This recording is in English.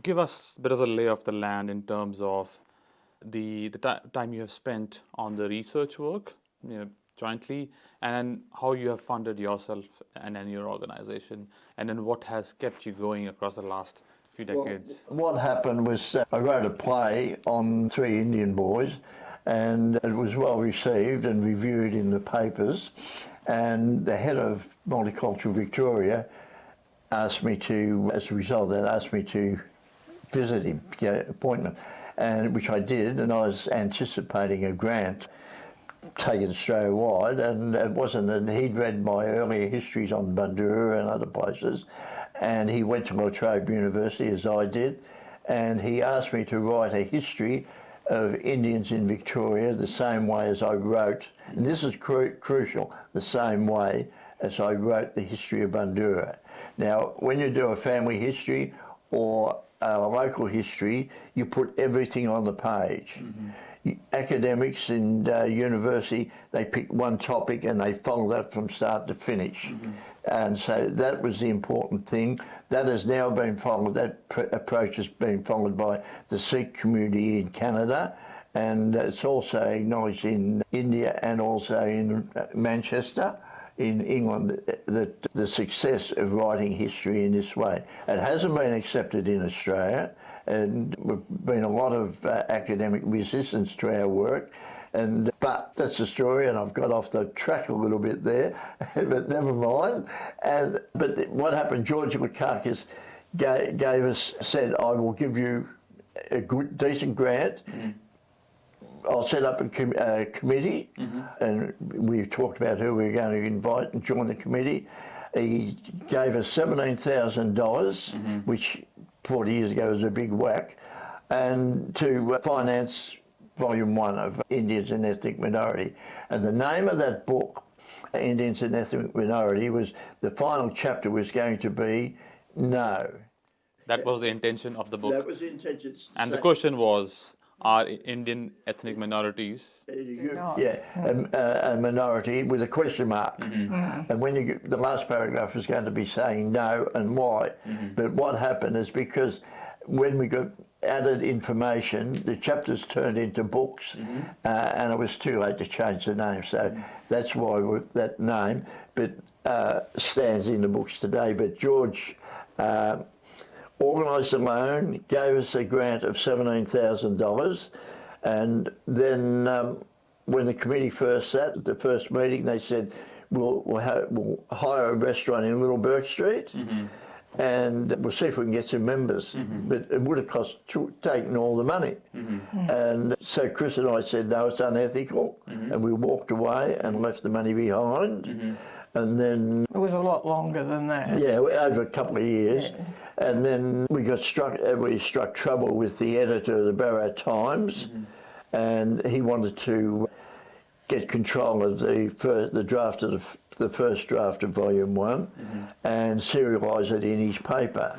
give us a bit of a lay of the land in terms of the time you have spent on the research work, jointly, and then how you have funded yourself and then your organization, and then what has kept you going across the last few decades? What happened was I wrote a play on 3 Indian boys, and it was well received and reviewed in the papers, and the head of Multicultural Victoria asked me to, as a result of that, asked me to visit him, get an appointment, and which I did, and I was anticipating a grant taken Australia-wide, and it wasn't, and he'd read my earlier histories on Bandura and other places, and he went to La Trobe University, as I did, and he asked me to write a history of Indians in Victoria the same way as I wrote, and this is crucial, the same way as I wrote the history of Bandura. Now, when you do a family history or a local history, you put everything on the page. Academics in university, they pick one topic and they follow that from start to finish. And so that was the important thing. That has now been followed, that approach has been followed by the Sikh community in Canada, and it's also acknowledged in India and also in Manchester, in England, that the success of writing history in this way. It hasn't been accepted in Australia, and there's been a lot of academic resistance to our work, but that's the story, and I've got off the track a little bit there, but never mind. But what happened, George Lukakis said, I will give you a good, decent grant. I'll set up a committee, and we talked about who we were going to invite and join the committee. He gave us $17,000, which 40 years ago was a big whack, and to finance Volume 1 of Indians and Ethnic Minority. And the name of that book, Indians and Ethnic Minority, was, the final chapter was going to be No. That was the intention of the book. That was the intention. And the question was, are Indian ethnic minorities? A minority with a question mark. And when the last paragraph was going to be saying no and why. But what happened is, because when we got added information, the chapters turned into books, and it was too late to change the name. So that's why that name stands in the books today. But George organised a loan, gave us a grant of $17,000, and then when the committee first sat at the first meeting, they said, we'll hire a restaurant in Little Bourke Street, and we'll see if we can get some members. But it would have cost taking all the money. And so Chris and I said, no, it's unethical, and we walked away and left the money behind. And then it was a lot longer than that. Yeah, over a couple of years. And then we struck trouble with the editor of the Ballarat Times, and he wanted to get control of the first draft of Volume 1 and serialise it in his paper.